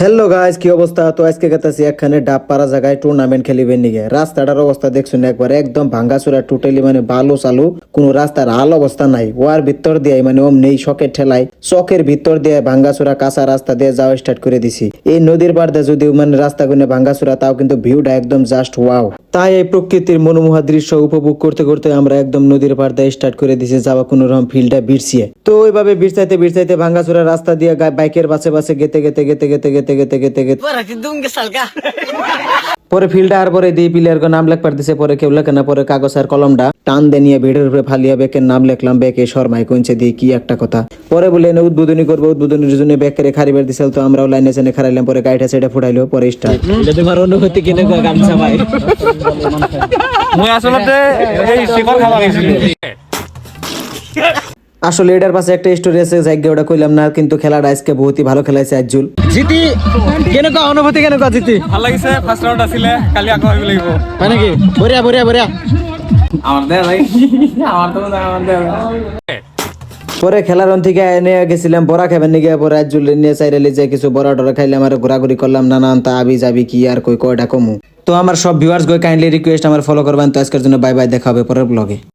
Hello guys, কি অবস্থা? তো আজকে গেতাছি একখানে ডাব পাড়া জায়গায় টুর্নামেন্ট খেলিবেন নিগে। রাস্তাটার অবস্থা দেখছুন একবার একদম ভাঙ্গাচুরা, টোটালি মানে বালু চালু, কোনো রাস্তার হাল অবস্থা নাই। ওয়ার ভিতর দিয়ে মানে অমনি শখের ঠেলায় চকের ভিতর দিয়ে ভাঙ্গাচুরা কাঁচা রাস্তা দিয়ে যাওয়া স্টার্ট করে দিছি। এই নদীর পাড় দিয়ে যদিও মানে রাস্তা গুনে ভাঙ্গাচুরা, তাও কিন্তু ভিউটা একদম জাস্ট ওয়াও। তাই এই প্রকৃতির মনোমোহা দৃশ্য উপভোগ করতে করতে আমরা একদম নদীর পাড় দিয়ে স্টার্ট করে দিছি যাওয়া কোনো রকম ফিল্ডটা বিরছিয়ে। তো ওইভাবে বিরসাইতে বিরসাইতে ভাঙ্গাচুরা রাস্তা দিয়ে বাইকের বাসে বাসে গেতে গেতে গেতে গেতে গেতে গেতে গেতে গেতে পরে ফিল্ডটা আর পরে দিয়ে প্লেয়ার নাম লেখবার দিছে। পরে কেউ লেখে না, পরে কাগজ আর কলমটা টান দিয়ে নিয়ে ভিড়ের উপরে ফালিয়া বেকের নাম লেখলাম। বেকে শর্মাই কইছে দিয়ে কি একটা কথা। পরে বলে এনে উদ্বোধনী করবো, উদ্বোধনীর জন্য বেকেরে খারিবার দিছিল। তো আমরাও লাইনে চেনে খারাইলাম, পরে গাড়িটা সেটা ফুটাইলো, পরে স্টার্ট। তোমার অনুভূতি কিনে গামছা ভাই আসলে এটার পাশে একটা স্টোরি আছে, জায়গা ওটা কইলাম না, কিন্তু খেলাটা আজকে বহুতই ভালো খেলাইছে আজুল। জিতি কেনেকুৱা অনুভূতি কেনেকুৱা জিতি? ভাল লাগিছে। ফার্স্ট রাউন্ড আছিলে, কালি আকৌ আহিব লাগিব। হয় নেকি? বঢ়িয়া বঢ়িয়া বঢ়িয়া। আমার দে ভাই, আমার তো আমার দে। পরে খেলার থেকে এনে গেছিলাম বড়া খাবেন নিয়ে, পরে আজুল নিয়ে চাইলে যে কিছু বড়া টরা খাইলাম আর ঘোরাঘুরি করলাম, নানান তা আবি যাবি কি আর কই কয়টা কমু। তো আমার সব ভিউয়ার্স গো কাইন্ডলি রিকোয়েস্ট আমার ফলো করবেন। তো আজকের জন্য বাই বাই, দেখা হবে পরের ব্লগে।